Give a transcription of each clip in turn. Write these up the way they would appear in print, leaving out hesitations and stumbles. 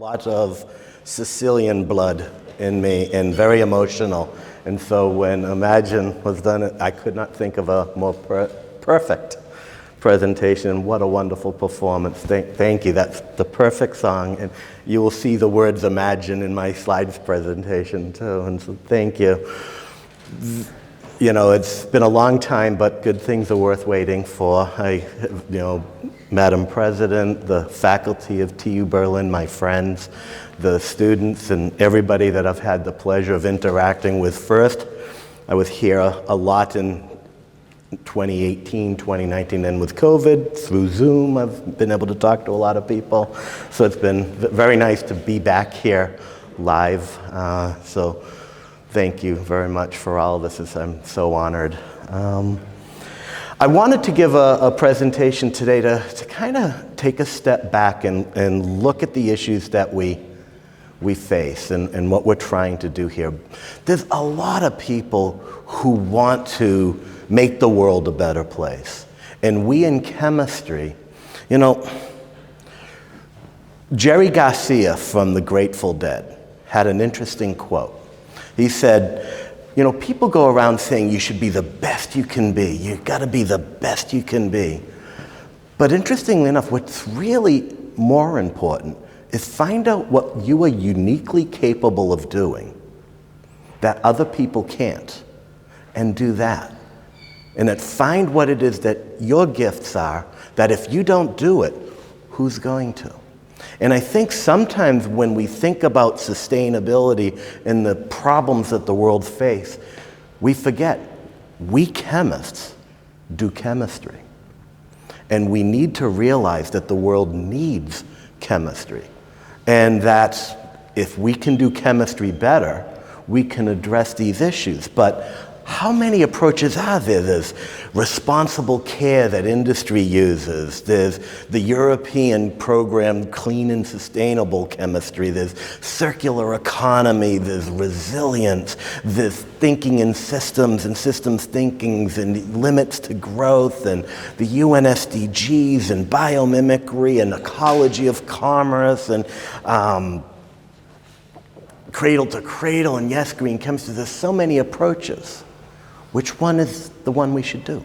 lot of Sicilian blood in me and very emotional. And so when Imagine was done, I could not think of a more perfect presentation. What a wonderful performance. Thank you. That's the perfect song. And you will see the words Imagine in my slides presentation too. And so thank you. You know, it's been a long time, but good things are worth waiting for. Madam President, the faculty of TU Berlin, my friends, the students, and everybody that I've had the pleasure of interacting with. First, I was here a lot in 2018, 2019, and with COVID, through Zoom, I've been able to talk to a lot of people. So it's been very nice to be back here live. So thank you very much for all of this. I'm so honored. I wanted to give a presentation today to kind of take a step back and look at the issues that we face and what we're trying to do here. There's a lot of people who want to make the world a better place. And we in chemistry, Jerry Garcia from the Grateful Dead had an interesting quote. He said, people go around saying you should be the best you can be. You've got to be the best you can be. But interestingly enough, what's really more important is find out what you are uniquely capable of doing that other people can't, and do that. And then find what it is that your gifts are, that if you don't do it, who's going to? And I think sometimes when we think about sustainability and the problems that the world faces, we forget we chemists do chemistry. And we need to realize that the world needs chemistry. And that if we can do chemistry better, we can address these issues. But how many approaches are there? There's responsible care that industry uses. There's the European program, Clean and Sustainable Chemistry. There's circular economy. There's resilience. There's thinking in systems and systems thinkings and limits to growth and the UN SDGs and biomimicry and ecology of commerce and cradle to cradle and yes, green chemistry. There's so many approaches. Which one is the one we should do?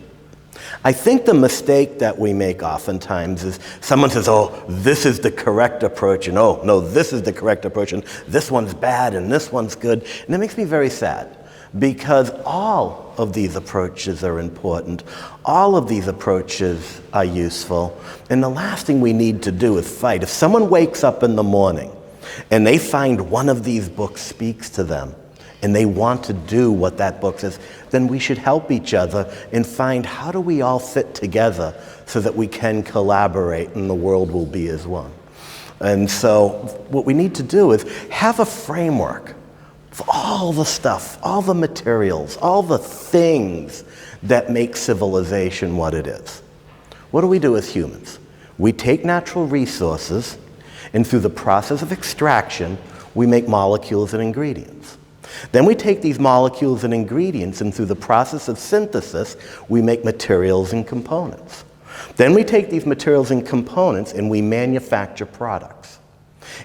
I think the mistake that we make oftentimes is someone says, oh, this is the correct approach, and oh, no, this is the correct approach, and this one's bad, and this one's good. And it makes me very sad, because all of these approaches are important. All of these approaches are useful. And the last thing we need to do is fight. If someone wakes up in the morning and they find one of these books speaks to them, and they want to do what that book says, then we should help each other and find how do we all fit together so that we can collaborate and the world will be as one. And so what we need to do is have a framework for all the stuff, all the materials, all the things that make civilization what it is. What do we do as humans? We take natural resources, and through the process of extraction, we make molecules and ingredients. Then we take these molecules and ingredients, and through the process of synthesis, we make materials and components. Then we take these materials and components and we manufacture products.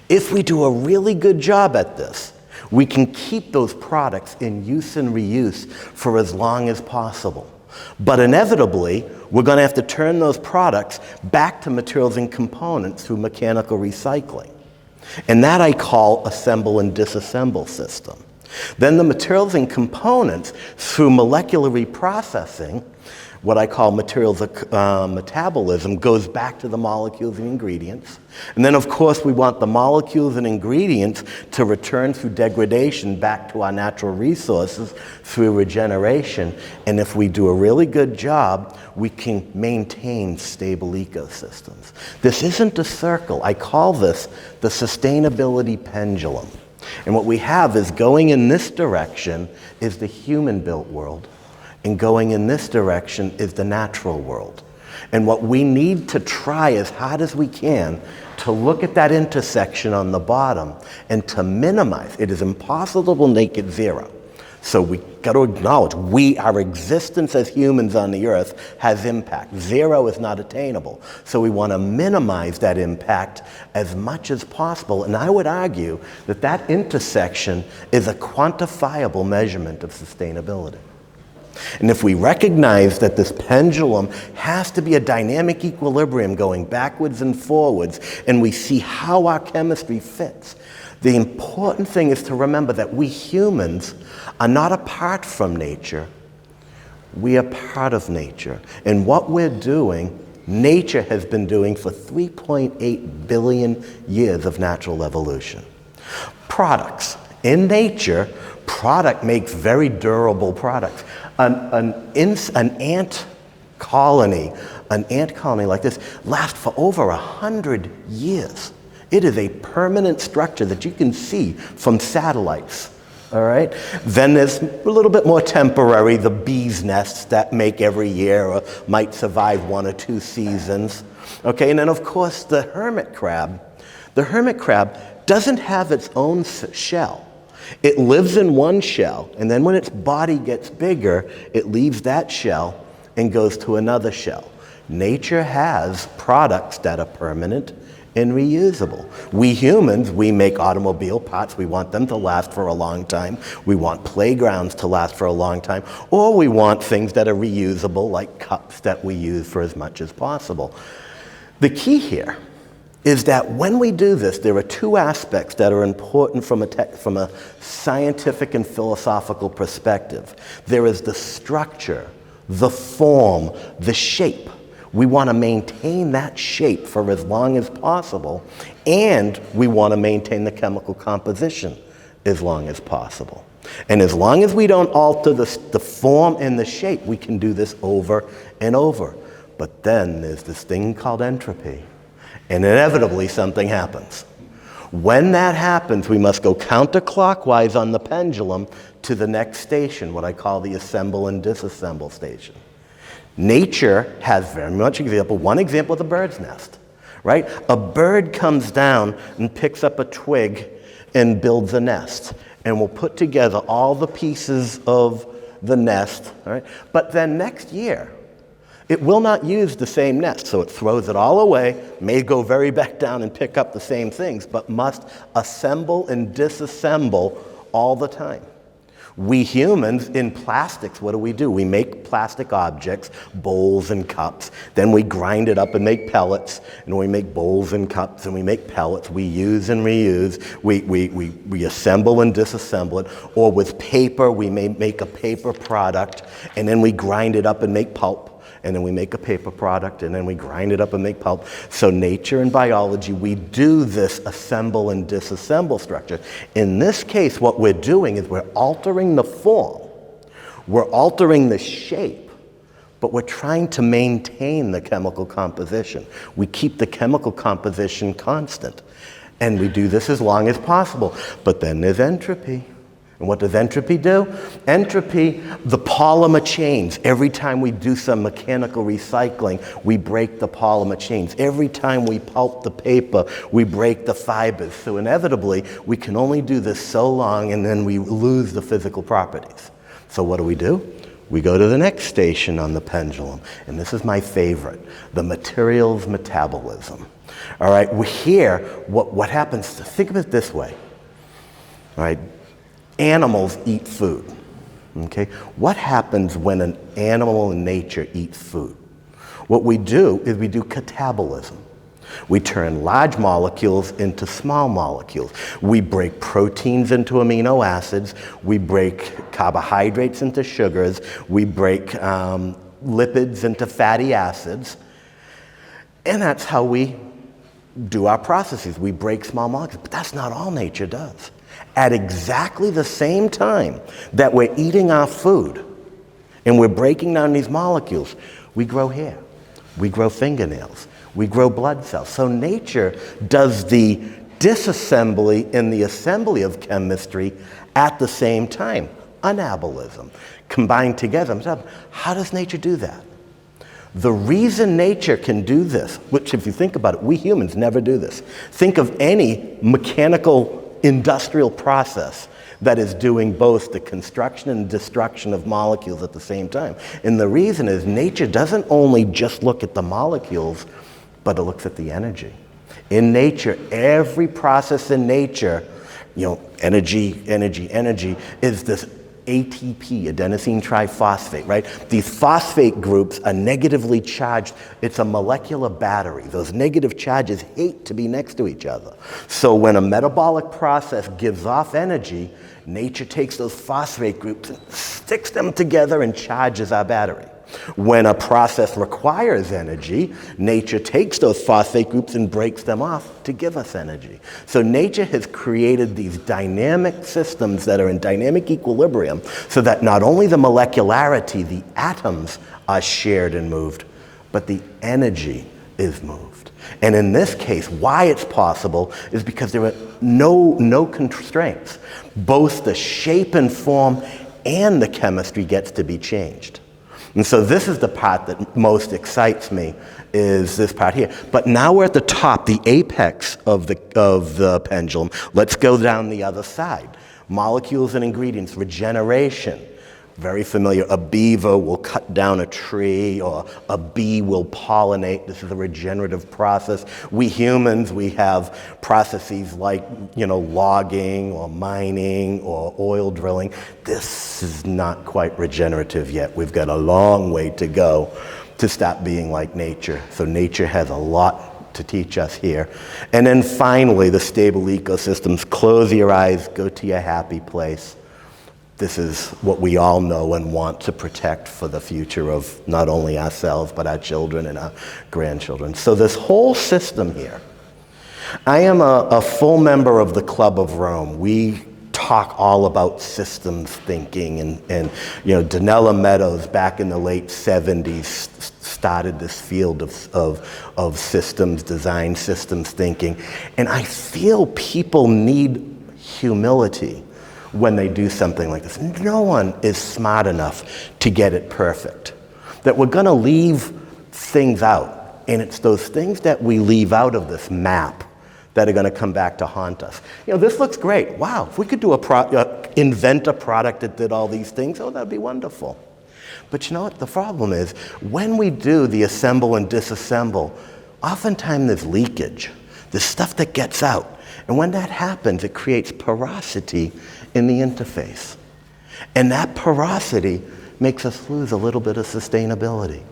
If we do a really good job at this, we can keep those products in use and reuse for as long as possible. But inevitably, we're going to have to turn those products back to materials and components through mechanical recycling. And that I call assemble and disassemble system. Then the materials and components, through molecular reprocessing, what I call materials metabolism, goes back to the molecules and ingredients. And then, of course, we want the molecules and ingredients to return through degradation back to our natural resources through regeneration. And if we do a really good job, we can maintain stable ecosystems. This isn't a circle. I call this the Sustainability Pendulum. And what we have is going in this direction is the human-built world, and going in this direction is the natural world. And what we need to try as hard as we can to look at that intersection on the bottom and to minimize. It is impossible to make it zero. So we got to acknowledge our existence as humans on the earth has impact. Zero is not attainable. So we want to minimize that impact as much as possible. And I would argue that that intersection is a quantifiable measurement of sustainability. And if we recognize that this pendulum has to be a dynamic equilibrium going backwards and forwards, and we see how our chemistry fits, the important thing is to remember that we humans are not apart from nature. We are part of nature. And what we're doing, nature has been doing for 3.8 billion years of natural evolution. Products. In nature, product makes very durable products. An ant colony like this lasts for over 100 years. It is a permanent structure that you can see from satellites, all right? Then there's a little bit more temporary, the bees' nests that make every year or might survive 1 or 2 seasons, okay? And then, of course, the hermit crab. The hermit crab doesn't have its own shell. It lives in one shell, and then when its body gets bigger, it leaves that shell and goes to another shell. Nature has products that are permanent and reusable. We humans, we make automobile parts. We want them to last for a long time. We want playgrounds to last for a long time. Or we want things that are reusable, like cups that we use for as much as possible. The key here is that when we do this, there are 2 aspects that are important from a scientific and philosophical perspective. There is the structure, the form, the shape. We want to maintain that shape for as long as possible, and we want to maintain the chemical composition as long as possible. And as long as we don't alter the form and the shape, we can do this over and over. But then there's this thing called entropy, and inevitably something happens. When that happens, we must go counterclockwise on the pendulum to the next station, what I call the assemble and disassemble station. Nature has very much one example is a bird's nest, right? A bird comes down and picks up a twig and builds a nest, and will put together all the pieces of the nest, all right? But then next year, it will not use the same nest, so it throws it all away, may go very back down and pick up the same things, but must assemble and disassemble all the time. We humans, in plastics, what do? We make plastic objects, bowls and cups. Then we grind it up and make pellets. And we make bowls and cups and we make pellets. We use and reuse. We assemble and disassemble it. Or with paper, we may make a paper product. And then we grind it up and make pulp. And then we make a paper product, and then we grind it up and make pulp. So nature and biology, we do this assemble and disassemble structure. In this case, what we're doing is we're altering the form, we're altering the shape, but we're trying to maintain the chemical composition. We keep the chemical composition constant, and we do this as long as possible. But then there's entropy. And what does entropy do? Entropy, the polymer chains. Every time we do some mechanical recycling, we break the polymer chains. Every time we pulp the paper, we break the fibers. So inevitably, we can only do this so long, and then we lose the physical properties. So what do? We go to the next station on the pendulum, and this is my favorite, the materials metabolism. All right, here, what happens, think of it this way. All right. Animals eat food, okay? What happens when an animal in nature eats food? What we do is we do catabolism. We turn large molecules into small molecules. We break proteins into amino acids. We break carbohydrates into sugars. We break lipids into fatty acids. And that's how we do our processes. We break small molecules, but that's not all nature does. At exactly the same time that we're eating our food and we're breaking down these molecules, we grow hair, we grow fingernails, we grow blood cells. So nature does the disassembly and the assembly of chemistry at the same time. Anabolism, combined together. How does nature do that? The reason nature can do this, which if you think about it, we humans never do this. Think of any mechanical industrial process that is doing both the construction and destruction of molecules at the same time. And the reason is nature doesn't only just look at the molecules, but it looks at the energy. In nature, every process in nature, energy, is this ATP, adenosine triphosphate, right? These phosphate groups are negatively charged. It's a molecular battery. Those negative charges hate to be next to each other. So when a metabolic process gives off energy, nature takes those phosphate groups and sticks them together and charges our battery. When a process requires energy, nature takes those phosphate groups and breaks them off to give us energy. So nature has created these dynamic systems that are in dynamic equilibrium so that not only the molecularity, the atoms are shared and moved, but the energy is moved. And in this case, why it's possible is because there are no constraints. Both the shape and form and the chemistry gets to be changed. And so this is the part that most excites me, is this part here. But now we're at the top, the apex of the pendulum. Let's go down the other side. Molecules and ingredients, regeneration. Very familiar. A beaver will cut down a tree, or a bee will pollinate. This is a regenerative process. We humans, we have processes like, logging or mining or oil drilling. This is not quite regenerative yet. We've got a long way to go to stop being like nature. So nature has a lot to teach us here. And then finally, the stable ecosystems. Close your eyes, go to your happy place. This is what we all know and want to protect for the future of not only ourselves, but our children and our grandchildren. So this whole system here, I am a full member of the Club of Rome. We talk all about systems thinking, and Donella Meadows back in the late 70s started this field of systems design, systems thinking. And I feel people need humility when they do something like this. No one is smart enough to get it perfect. That we're going to leave things out, and it's those things that we leave out of this map that are going to come back to haunt us. This looks great. Wow, if we could do invent a product that did all these things, that'd be wonderful. But you know what? The problem is, when we do the assemble and disassemble, oftentimes there's leakage. There's stuff that gets out. And when that happens, it creates porosity in the interface. And that porosity makes us lose a little bit of sustainability.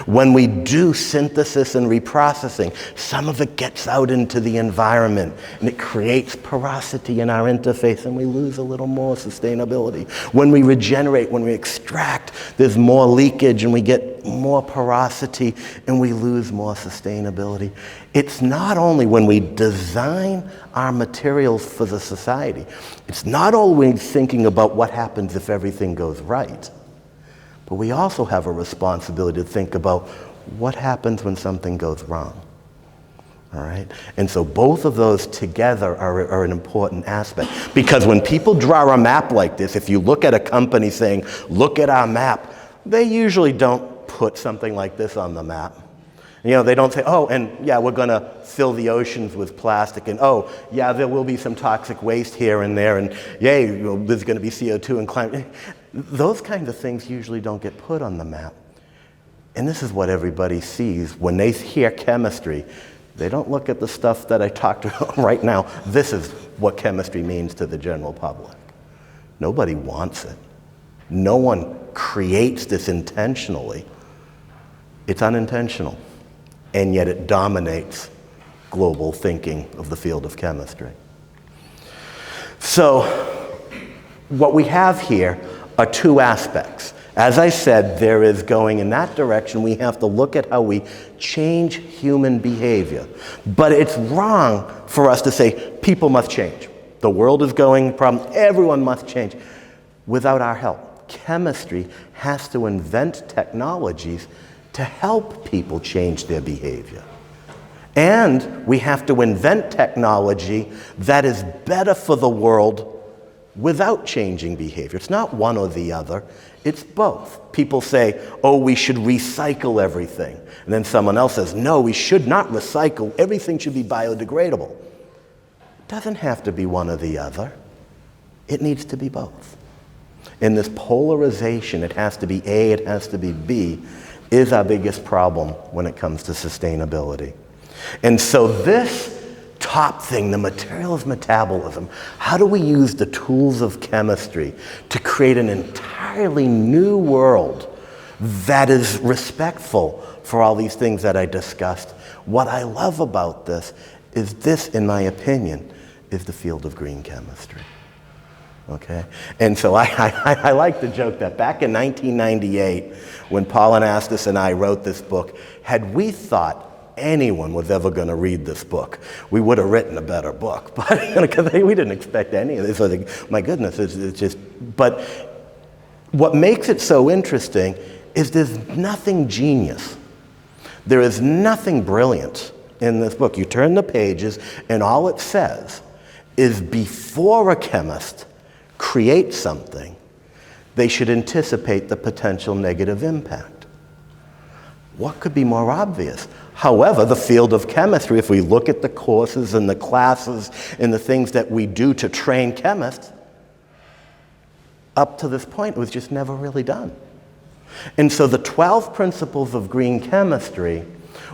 When we do synthesis and reprocessing, some of it gets out into the environment and it creates porosity in our interface, and we lose a little more sustainability. When we regenerate, when we extract, there's more leakage and we get more porosity and we lose more sustainability. It's not only when we design our materials for the society, it's not always thinking about what happens if everything goes right. But we also have a responsibility to think about what happens when something goes wrong. All right? And so both of those together are an important aspect. Because when people draw a map like this, if you look at a company saying, look at our map, they usually don't put something like this on the map. They don't say, we're going to fill the oceans with plastic, and there will be some toxic waste here and there, and there's going to be CO2 and climate. Those kinds of things usually don't get put on the map. And this is what everybody sees. When they hear chemistry, they don't look at the stuff that I talked about right now. This is what chemistry means to the general public. Nobody wants it. No one creates this intentionally. It's unintentional. And yet it dominates global thinking of the field of chemistry. So what we have here are two aspects. As I said, there is going in that direction. We have to look at how we change human behavior. But it's wrong for us to say people must change. The world is going problem, everyone must change without our help. Chemistry has to invent technologies to help people change their behavior. And we have to invent technology that is better for the world without changing behavior. It's not one or the other, it's both. People say, we should recycle everything. And then someone else says, no, we should not recycle, everything should be biodegradable. It doesn't have to be one or the other. It needs to be both. And this polarization, it has to be A, it has to be B, is our biggest problem when it comes to sustainability. And so this top thing, the materials metabolism, how do we use the tools of chemistry to create an entirely new world that is respectful for all these things that I discussed? What I love about this, in my opinion, is the field of green chemistry. Okay? And so I like the joke that back in 1998, when Paul Anastas and I wrote this book, had we thought anyone was ever going to read this book, we would have written a better book. But because we didn't expect any of this. So my goodness, it's just. But what makes it so interesting is there's nothing genius. There is nothing brilliant in this book. You turn the pages, and all it says is before a chemist creates something, they should anticipate the potential negative impact. What could be more obvious? However, the field of chemistry, if we look at the courses and the classes and the things that we do to train chemists, up to this point, it was just never really done. And so the 12 principles of green chemistry,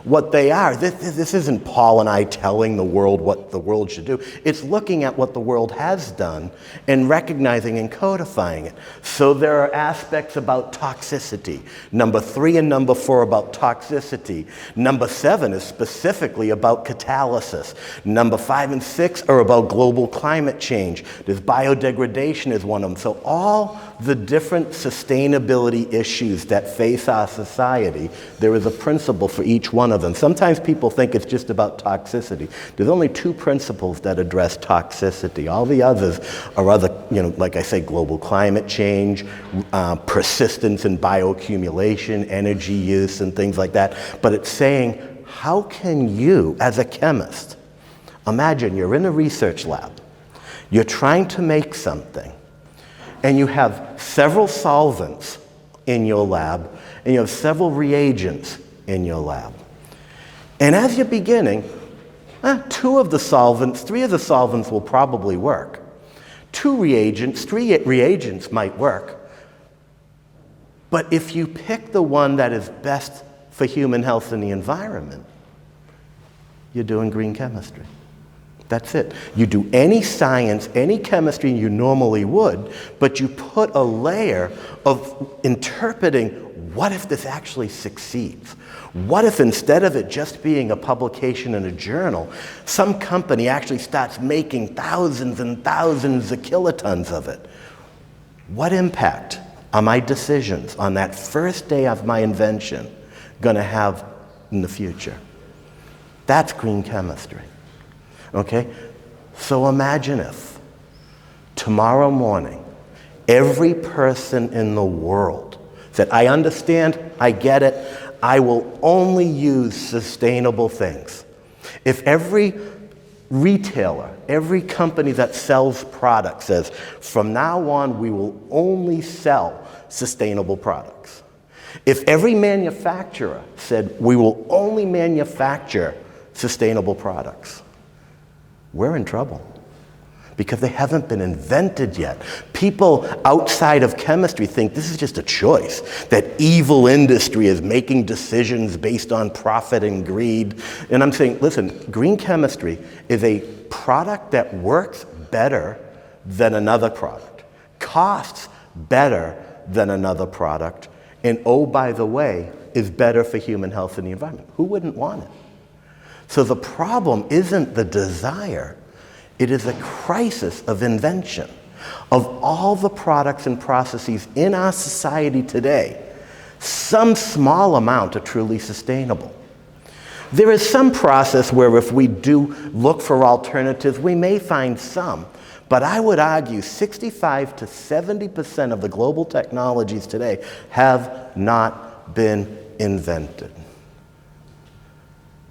what they are, this isn't Paul and I telling the world what the world should do. It's looking at what the world has done and recognizing and codifying it. So there are aspects about toxicity. Number 3 and number 4 about toxicity. Number 7 is specifically about catalysis. Number 5 and 6 are about global climate change. There's biodegradation is one of them. So all the different sustainability issues that face our society, there is a principle for each one of them. Sometimes people think it's just about toxicity. There's only 2 principles that address toxicity. All the others are other, like I say, global climate change, persistence and bioaccumulation, energy use, and things like that. But it's saying, how can you, as a chemist, imagine you're in a research lab, you're trying to make something, and you have several solvents in your lab, and you have several reagents in your lab. And as you're beginning, 3 of the solvents will probably work. 3 reagents might work. But if you pick the one that is best for human health and the environment, you're doing green chemistry. That's it. You do any science, any chemistry you normally would, but you put a layer of interpreting, what if this actually succeeds? What if instead of it just being a publication in a journal, some company actually starts making thousands and thousands of kilotons of it? What impact are my decisions on that first day of my invention going to have in the future? That's green chemistry. Okay? So imagine if tomorrow morning, every person in the world said, I understand, I get it, I will only use sustainable things. If every retailer, every company that sells products says, from now on, we will only sell sustainable products. If every manufacturer said, we will only manufacture sustainable products, we're in trouble because they haven't been invented yet. People outside of chemistry think this is just a choice, that evil industry is making decisions based on profit and greed. And I'm saying, listen, green chemistry is a product that works better than another product, costs better than another product, and oh, by the way, is better for human health and the environment. Who wouldn't want it? So the problem isn't the desire, it is a crisis of invention. Of all the products and processes in our society today, some small amount are truly sustainable. There is some process where if we do look for alternatives, we may find some, but I would argue 65 to 70% of the global technologies today have not been invented.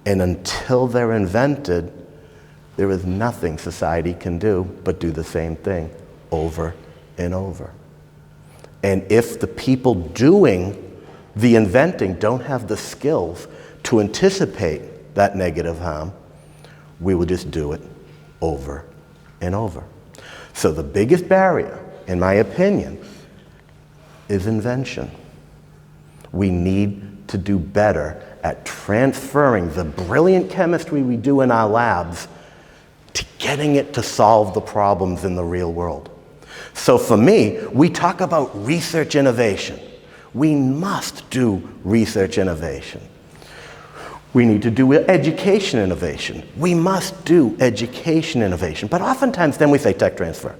And until they're invented, there is nothing society can do but do the same thing over and over. And if the people doing the inventing don't have the skills to anticipate that negative harm, we will just do it over and over. So the biggest barrier, in my opinion, is invention. We need to do better at transferring the brilliant chemistry we do in our labs to getting it to solve the problems in the real world. So for me, we talk about research innovation. We must do research innovation. We need to do education innovation. We must do education innovation. But oftentimes then we say tech transfer,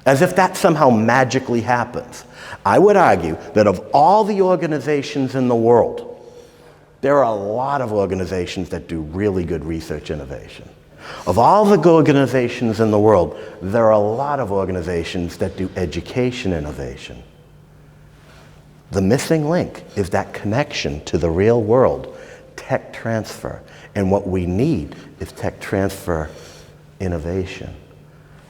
as if that somehow magically happens. I would argue that of all the organizations in the world, there are a lot of organizations that do really good research innovation. Of all the organizations in the world, there are a lot of organizations that do education innovation. The missing link is that connection to the real world, tech transfer. And what we need is tech transfer innovation.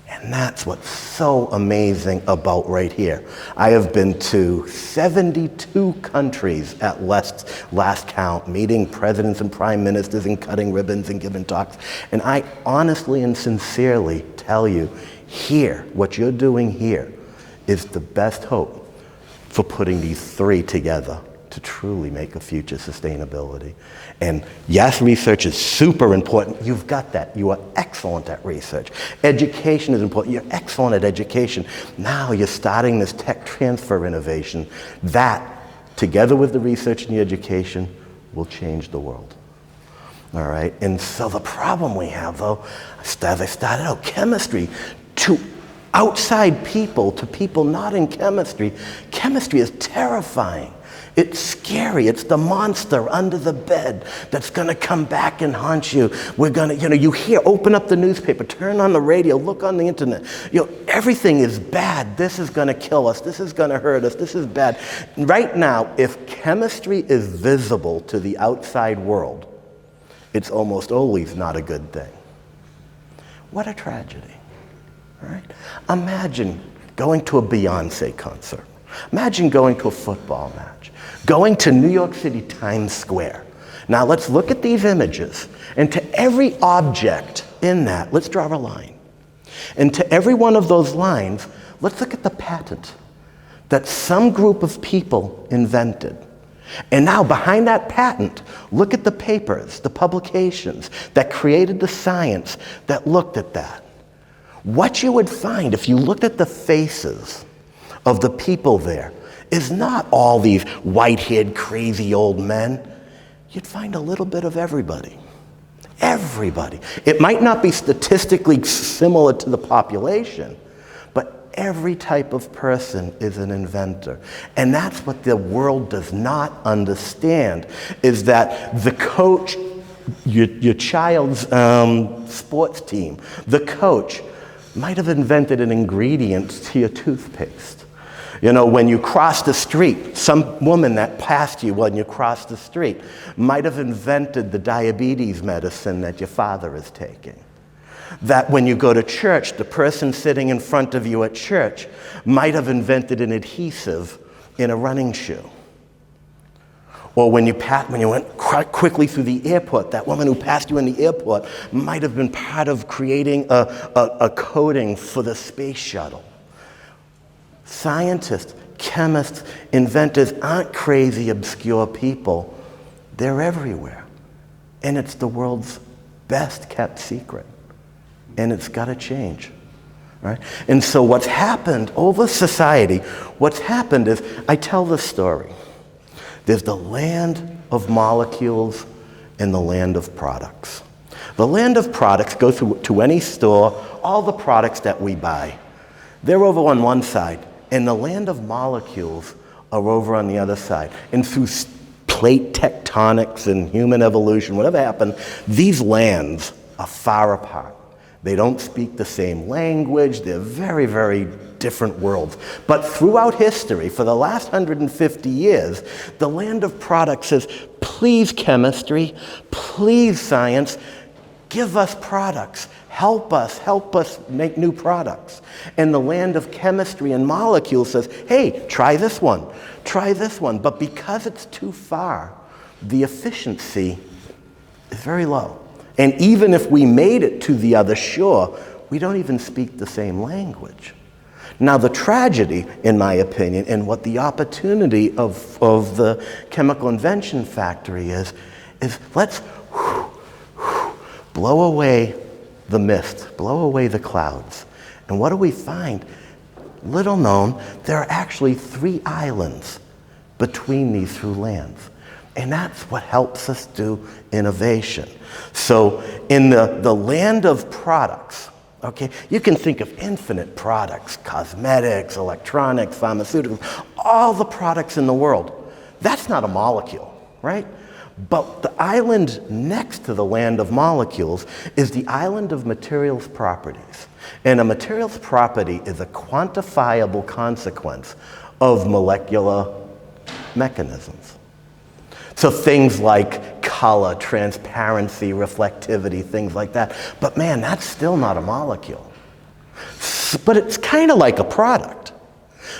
And that's what's so amazing about right here. I have been to 72 countries at last count, meeting presidents and prime ministers and cutting ribbons and giving talks. And I honestly and sincerely tell you, here, what you're doing here is the best hope for putting these three together to truly make a future sustainability. And yes, research is super important. You've got that. You are excellent at research. Education is important. You're excellent at education. Now you're starting this tech transfer innovation. That, together with the research and the education, will change the world. All right? And so the problem we have, though, as I started out, chemistry, to outside people, to people not in chemistry, chemistry is terrifying. It's scary. It's the monster under the bed that's going to come back and haunt you. We're going to, you hear, open up the newspaper, turn on the radio, look on the internet. Everything is bad. This is going to kill us. This is going to hurt us. This is bad. Right now, if chemistry is visible to the outside world, it's almost always not a good thing. What a tragedy, right? Imagine going to a Beyonce concert. Imagine going to a football match, going to New York City Times Square. Now let's look at these images, and to every object in that, let's draw a line. And to every one of those lines, let's look at the patent that some group of people invented. And now behind that patent, look at the papers, the publications that created the science that looked at that. What you would find if you looked at the faces of the people there is not all these white-haired, crazy old men. You'd find a little bit of everybody. Everybody. It might not be statistically similar to the population, but every type of person is an inventor. And that's what the world does not understand, is that the coach, your child's sports team, the coach might have invented an ingredient to your toothpaste. When you cross the street, some woman that passed you when you crossed the street might have invented the diabetes medicine that your father is taking. That when you go to church, the person sitting in front of you at church might have invented an adhesive in a running shoe. Or when you went quickly through the airport, that woman who passed you in the airport might have been part of creating a coating for the space shuttle. Scientists, chemists, inventors aren't crazy, obscure people. They're everywhere. And it's the world's best kept secret. And it's got to change. Right? And so what's happened over society, what's happened is, I tell this story. There's the land of molecules and the land of products. The land of products, go to any store, all the products that we buy, they're over on one side. And the land of molecules are over on the other side. And through plate tectonics and human evolution, whatever happened, these lands are far apart. They don't speak the same language. They're very, very different worlds. But throughout history, for the last 150 years, the land of products says, please chemistry, please science, give us products. Help us make new products. And the land of chemistry and molecules says, hey, try this one. But because it's too far, the efficiency is very low. And even if we made it to the other shore, we don't even speak the same language. Now, the tragedy, in my opinion, and what the opportunity of the chemical invention factory is let's blow away the mist, blow away the clouds. And what do we find? Little known, there are actually 3 islands between these 2 lands. And that's what helps us do innovation. So in the land of products, okay, you can think of infinite products, cosmetics, electronics, pharmaceuticals, all the products in the world. That's not a molecule, right? But the island next to the land of molecules is the island of materials properties. And a materials property is a quantifiable consequence of molecular mechanisms. So things like color, transparency, reflectivity, things like that. But man, that's still not a molecule. But it's kind of like a product.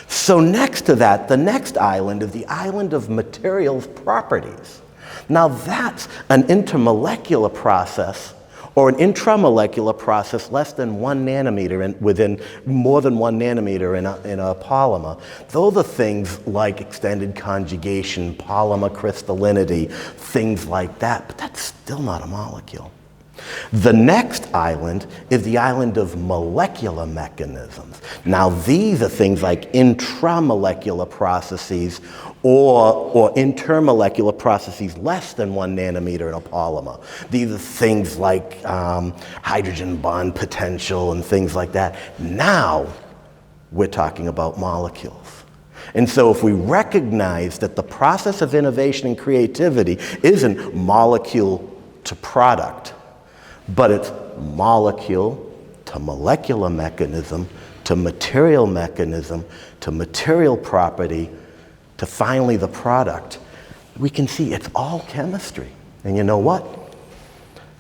So next to that, the next island is the island of materials properties. Now that's an intermolecular process or an intramolecular process less than 1 nanometer within more than 1 nanometer in a polymer. Those are things like extended conjugation, polymer crystallinity, things like that, but that's still not a molecule. The next island is the island of molecular mechanisms. Now these are things like intramolecular processes or intermolecular processes less than 1 nanometer in a polymer. These are things like hydrogen bond potential and things like that. Now we're talking about molecules. And so if we recognize that the process of innovation and creativity isn't molecule to product, but it's molecule to molecular mechanism to material mechanism to material property to finally the product, we can see it's all chemistry. And you know what?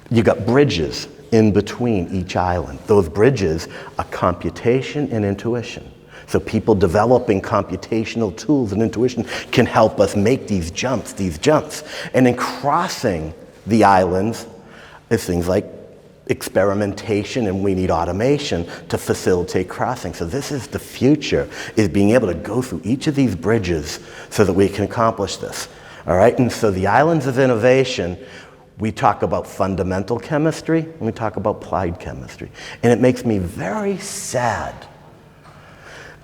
You got bridges in between each island. Those bridges are computation and intuition. So people developing computational tools and intuition can help us make these jumps. And in crossing the islands is things like experimentation, and we need automation to facilitate crossing. So this is the future, is being able to go through each of these bridges so that we can accomplish this. All right, and so the islands of innovation, we talk about fundamental chemistry and we talk about applied chemistry. And it makes me very sad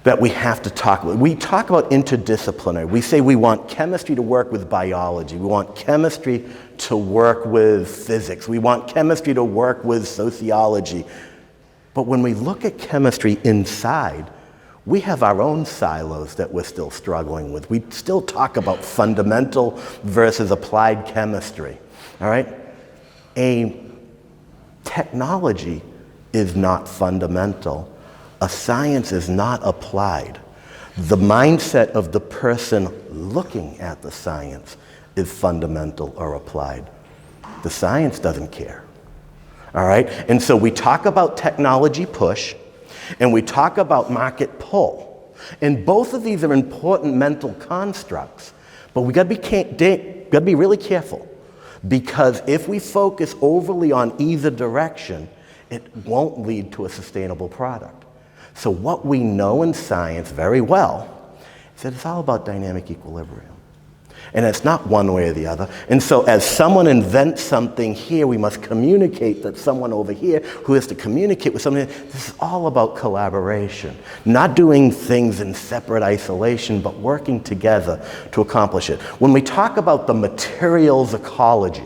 that we have to talk about. We talk about interdisciplinary. We say we want chemistry to work with biology. We want chemistry to work with physics. We want chemistry to work with sociology. But when we look at chemistry inside, we have our own silos that we're still struggling with. We still talk about fundamental versus applied chemistry. All right? A technology is not fundamental. A science is not applied. The mindset of the person looking at the science is fundamental or applied. The science doesn't care. All right? And so we talk about technology push and we talk about market pull. And both of these are important mental constructs, but we got to be really careful, because if we focus overly on either direction, it won't lead to a sustainable product. So what we know in science very well is that it's all about dynamic equilibrium. And it's not one way or the other. And so as someone invents something here, we must communicate that someone over here who has to communicate with someone. This is all about collaboration. Not doing things in separate isolation, but working together to accomplish it. When we talk about the materials ecology,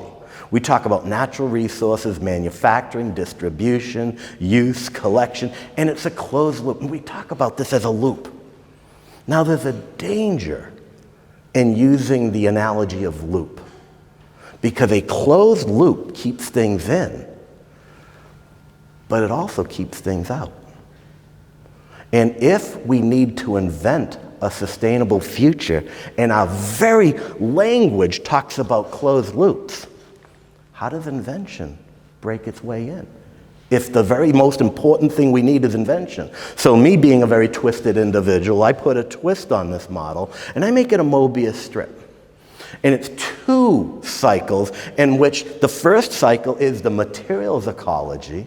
we talk about natural resources, manufacturing, distribution, use, collection, and it's a closed loop. And we talk about this as a loop. Now there's a danger in using the analogy of loop, because a closed loop keeps things in, but it also keeps things out. And if we need to invent a sustainable future, and our very language talks about closed loops, how does invention break its way in? If the very most important thing we need is invention. So me being a very twisted individual, I put a twist on this model and I make it a Mobius strip. And it's 2 cycles in which the first cycle is the materials ecology,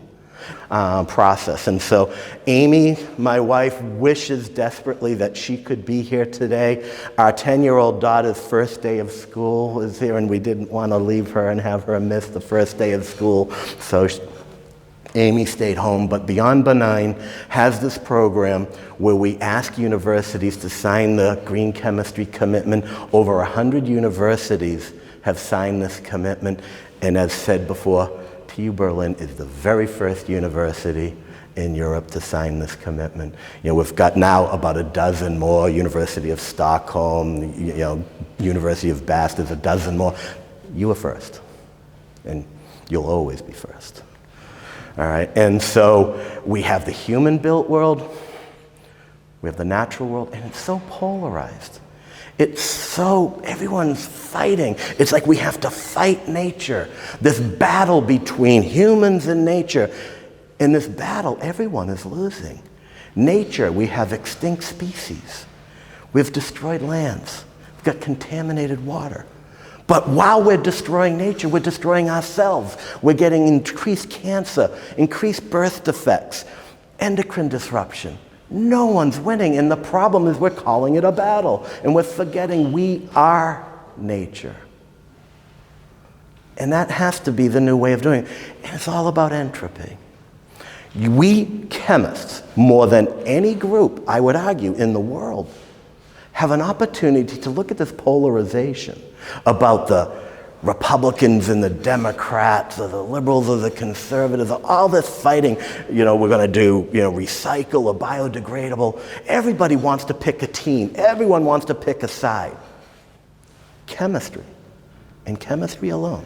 process. And so Amy, my wife, wishes desperately that she could be here today. Our 10-year-old daughter's first day of school is here, and we didn't want to leave her and have her miss the first day of school. So Amy stayed home, but Beyond Benign has this program where we ask universities to sign the green chemistry commitment. Over 100 universities have signed this commitment, and as said before, TU Berlin is the very first university in Europe to sign this commitment. You know, we've got now about a dozen more. University of Stockholm, University of Basel, there's a dozen more. You were first, and you'll always be first. All right, and so we have the human-built world, we have the natural world, and it's so polarized. It's so, everyone's fighting. It's like we have to fight nature. This battle between humans and nature. In this battle, everyone is losing. Nature, we have extinct species. We've destroyed lands. We've got contaminated water. But while we're destroying nature, we're destroying ourselves. We're getting increased cancer, increased birth defects, endocrine disruption. No one's winning, and the problem is we're calling it a battle, and we're forgetting we are nature. And that has to be the new way of doing it. And it's all about entropy. We chemists, more than any group, I would argue, in the world, have an opportunity to look at this polarization about the Republicans and the Democrats, or the liberals or the conservatives, all this fighting, we're going to do, recycle or biodegradable. Everybody wants to pick a team. Everyone wants to pick a side. Chemistry, and chemistry alone.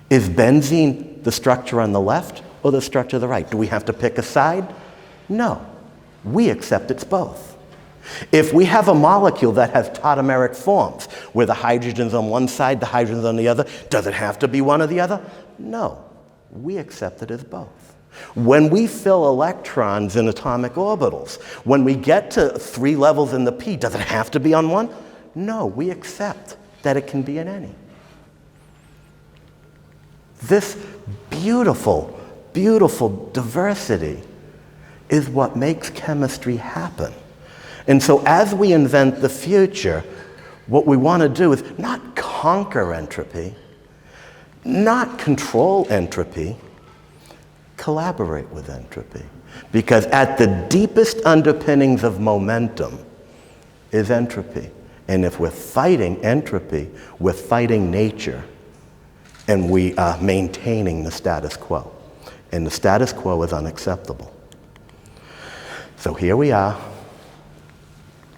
Is benzene the structure on the left or the structure on the right? Do we have to pick a side? No. We accept it's both. If we have a molecule that has tautomeric forms, where the hydrogen's on one side, the hydrogen's on the other, does it have to be one or the other? No. We accept it as both. When we fill electrons in atomic orbitals, when we get to 3 levels in the p, does it have to be on one? No. We accept that it can be in any. This beautiful, beautiful diversity is what makes chemistry happen. And so as we invent the future, what we want to do is not conquer entropy, not control entropy, collaborate with entropy. Because at the deepest underpinnings of momentum is entropy. And if we're fighting entropy, we're fighting nature, and we are maintaining the status quo. And the status quo is unacceptable. So here we are.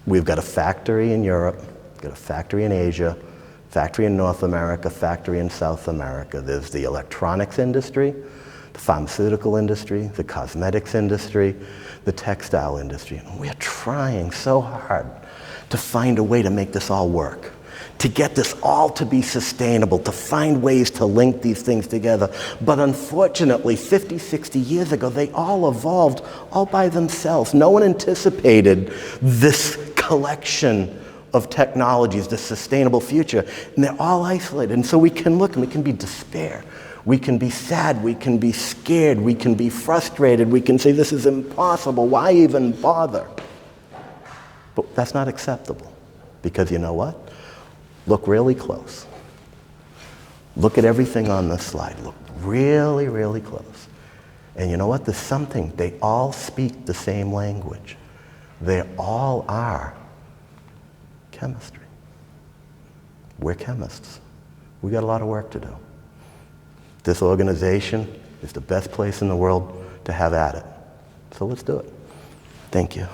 We've got a factory in Europe, got a factory in Asia, factory in North America, factory in South America. There's the electronics industry, the pharmaceutical industry, the cosmetics industry, the textile industry. And we're trying so hard to find a way to make this all work, to get this all to be sustainable, to find ways to link these things together. But unfortunately, 50, 60 years ago, they all evolved all by themselves. No one anticipated this collection of technologies, this sustainable future, and they're all isolated. And so we can look and we can be despair. We can be sad, we can be scared, we can be frustrated, we can say this is impossible, why even bother? But that's not acceptable, because you know what? Look really close. Look at everything on this slide. Look really, really close. And you know what? There's something. They all speak the same language. They all are chemistry. We're chemists. We got a lot of work to do. This organization is the best place in the world to have at it. So let's do it. Thank you.